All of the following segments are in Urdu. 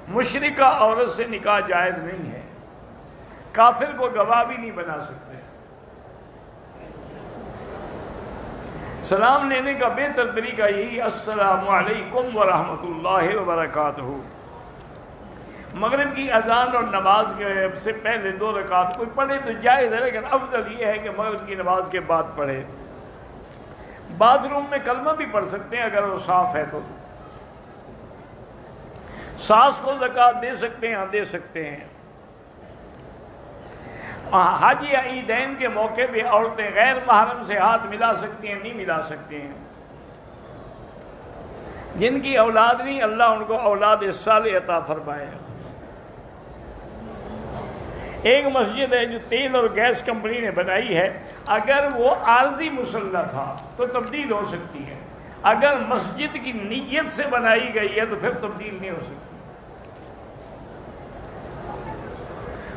مشرکہ عورت سے نکاح جائز نہیں ہے، کافر کو گواہ بھی نہیں بنا سکتے۔ سلام لینے کا بہتر طریقہ یہی السلام علیکم ورحمۃ اللہ وبرکاتہ۔ مغرب کی اذان اور نماز کے سے پہلے 2 رکعت کوئی پڑھے تو جائز ہے، لیکن افضل یہ ہے کہ مغرب کی نماز کے بعد پڑھے۔ باتھ روم میں کلمہ بھی پڑھ سکتے ہیں اگر وہ صاف ہے تو۔ ساس کو زکوٰۃ دے سکتے ہیں، ہاں دے سکتے ہیں۔ حج یا عیدین کے موقع پہ عورتیں غیر محرم سے ہاتھ ملا سکتی ہیں، نہیں ملا سکتی ہیں۔ جن کی اولاد نہیں، اللہ ان کو اولاد صالح عطا فرمائے۔ ایک مسجد ہے جو تیل اور گیس کمپنی نے بنائی ہے، اگر وہ عارضی مسلح تھا تو تبدیل ہو سکتی ہے، اگر مسجد کی نیت سے بنائی گئی ہے تو پھر تبدیل نہیں ہو سکتی۔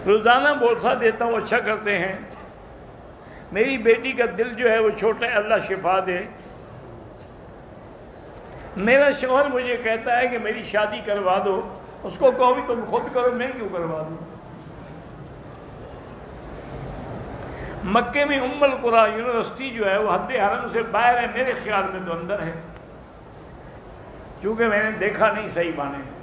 روزانہ بولسا دیتا ہوں، اچھا کرتے ہیں۔ میری بیٹی کا دل جو ہے وہ چھوٹا ہے، اللہ شفا دے۔ میرا شوہر مجھے کہتا ہے کہ میری شادی کروا دو، اس کو کہو بھی تم خود کرو، میں کیوں کروا دوں۔ مکے میں ام القریٰ یونیورسٹی جو ہے وہ حد حرم سے باہر ہے، میرے خیال میں تو اندر ہے، چونکہ میں نے دیکھا نہیں صحیح معنی میں۔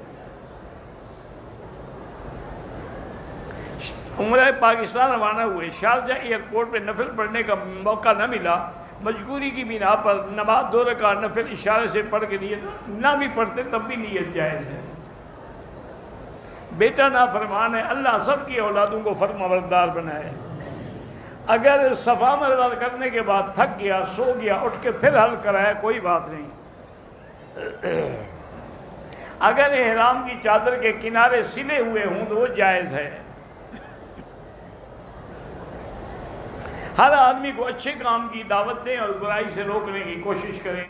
عمرہ پاکستان روانہ ہوئے، شارجہ ایئرپورٹ پہ نفل پڑھنے کا موقع نہ ملا، مجبوری کی بنا پر نماز 2 رکعت نفل اشارے سے پڑھ کے نیت، نہ بھی پڑھتے تب بھی نیت جائز ہے۔ بیٹا نافرمان ہے، اللہ سب کی اولادوں کو فرمانبردار بنائے۔ اگر صفا مروا کرنے کے بعد تھک گیا، سو گیا، اٹھ کے پھر حل کرائے، کوئی بات نہیں۔ اگر احرام کی چادر کے کنارے سلے ہوئے ہوں تو وہ جائز ہے۔ ہر آدمی کو اچھے کام کی دعوت دیں اور برائی سے روکنے کی کوشش کریں۔